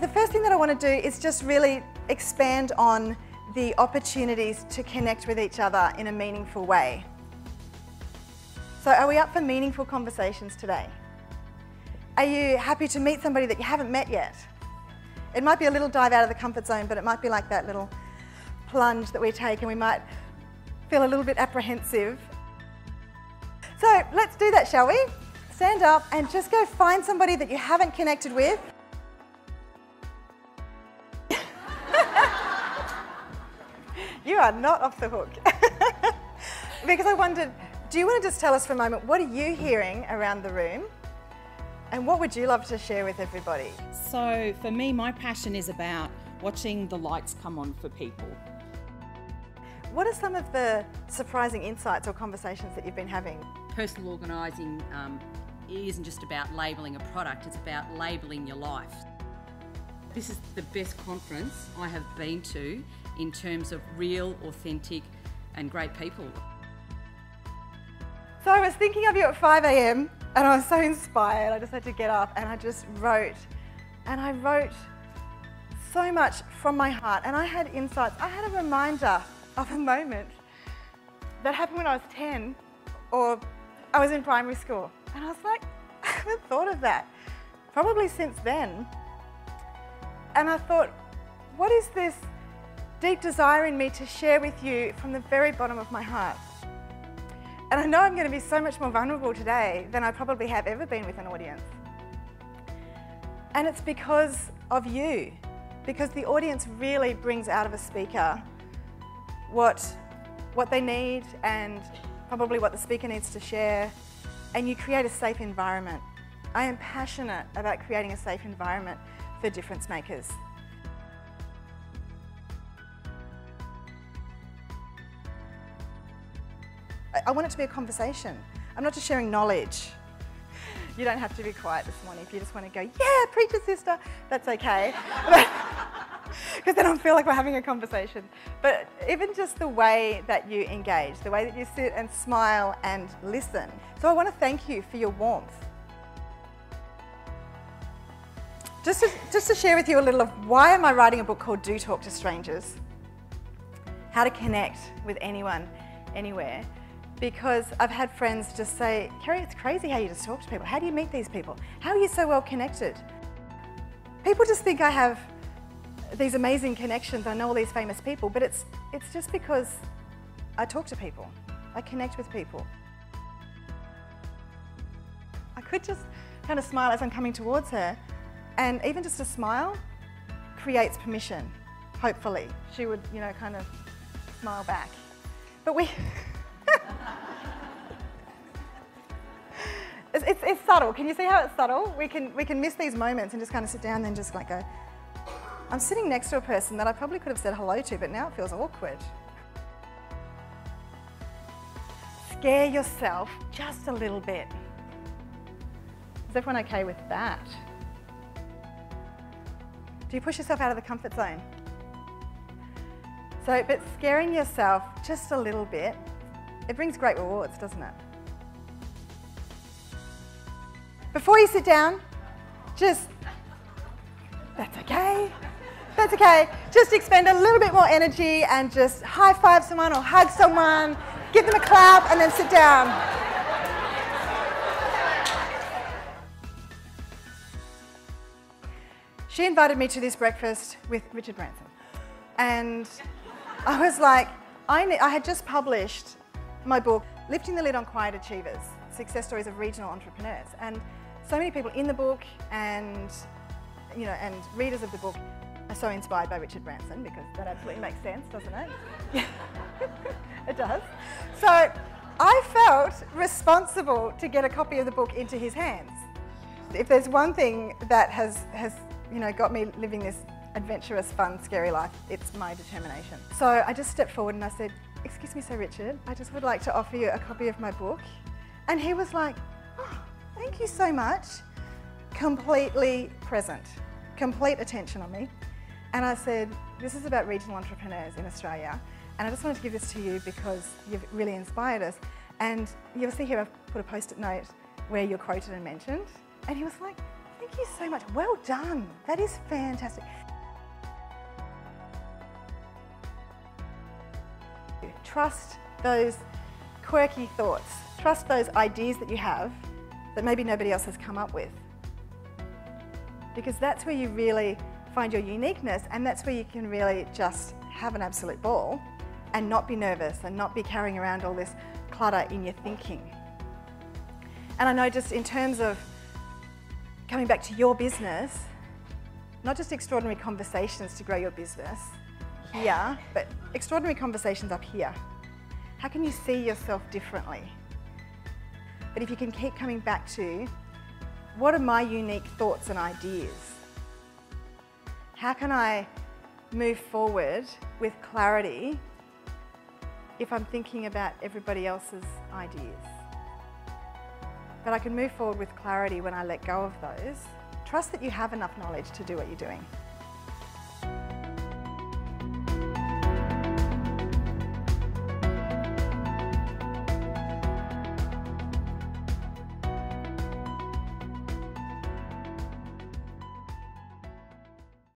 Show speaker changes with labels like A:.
A: The first thing that I want to do is just really expand on the opportunities to connect with each other in a meaningful way. So are we up for meaningful conversations today? Are you happy to meet somebody that you haven't met yet? It might be a little dive out of the comfort zone, but it might be like that little plunge that we take and we might feel a little bit apprehensive. So let's do that, shall we? Stand up and just go find somebody that you haven't connected with. You are not off the hook. Because I wondered, do you want to just tell us for a moment, what are you hearing around the room? And what would you love to share with everybody?
B: So for me, my passion is about watching the lights come on for people.
A: What are some of the surprising insights or conversations that you've been having?
B: Personal organising isn't just about labelling a product, it's about labelling your life. This is the best conference I have been to in terms of real, authentic and great people.
A: So I was thinking of you at 5 AM and I was so inspired. I just had to get up and I just wrote. And I wrote so much from my heart and I had insights. I had a reminder of a moment that happened when I was 10 or I was in primary school. And I was like, I haven't thought of that. Probably since then. And I thought, what is this deep desire in me to share with you from the very bottom of my heart? And I know I'm going to be so much more vulnerable today than I probably have ever been with an audience. And it's because of you, because the audience really brings out of a speaker what they need and probably what the speaker needs to share, and you create a safe environment. I am passionate about creating a safe environment for difference makers. I want it to be a conversation. I'm not just sharing knowledge. You don't have to be quiet this morning if you just want to go, yeah, preacher sister, that's okay. Because then I feel like we're having a conversation. But even just the way that you engage, the way that you sit and smile and listen. So I want to thank you for your warmth. Just to share with you a little of why am I writing a book called Do Talk to Strangers? How to connect with anyone, anywhere. Because I've had friends just say, Kerrie, it's crazy how you just talk to people. How do you meet these people? How are you so well connected? People just think I have these amazing connections. I know all these famous people, but it's just because I talk to people. I connect with people. I could just kind of smile as I'm coming towards her, and even just a smile creates permission, hopefully. She would, you know, kind of smile back. But it's subtle. Can you see how it's subtle? We can miss these moments and just kind of sit down and then just like go, I'm sitting next to a person that I probably could have said hello to, but now it feels awkward. Scare yourself just a little bit. Is everyone okay with that? Do you push yourself out of the comfort zone? So, but scaring yourself just a little bit, it brings great rewards, doesn't it? Before you sit down, that's okay. That's okay. Just expend a little bit more energy and just high five someone or hug someone, give them a clap and then sit down. She invited me to this breakfast with Richard Branson. And I was like, I had just published my book, Lifting the Lid on Quiet Achievers, Success Stories of Regional Entrepreneurs. And so many people in the book and, you know, and readers of the book are so inspired by Richard Branson, because that absolutely makes sense, doesn't it? Yeah. It does. So I felt responsible to get a copy of the book into his hands. If there's one thing that has you know, got me living this adventurous, fun, scary life, it's my determination. So I just stepped forward and I said, excuse me, Sir Richard, I just would like to offer you a copy of my book. And he was like, oh, thank you so much. Completely present, complete attention on me. And I said, this is about regional entrepreneurs in Australia, and I just wanted to give this to you because you've really inspired us. And you'll see here I've put a post-it note where you're quoted and mentioned. And he was like, Thank you so much. Well done. That is fantastic. Trust those quirky thoughts. Trust those ideas that you have that maybe nobody else has come up with. Because that's where you really find your uniqueness, and that's where you can really just have an absolute ball and not be nervous and not be carrying around all this clutter in your thinking. And I know, just in terms of coming back to your business, not just extraordinary conversations to grow your business here, but extraordinary conversations up here. How can you see yourself differently? But if you can keep coming back to, what are my unique thoughts and ideas? How can I move forward with clarity if I'm thinking about everybody else's ideas? But I can move forward with clarity when I let go of those. Trust that you have enough knowledge to do what you're doing.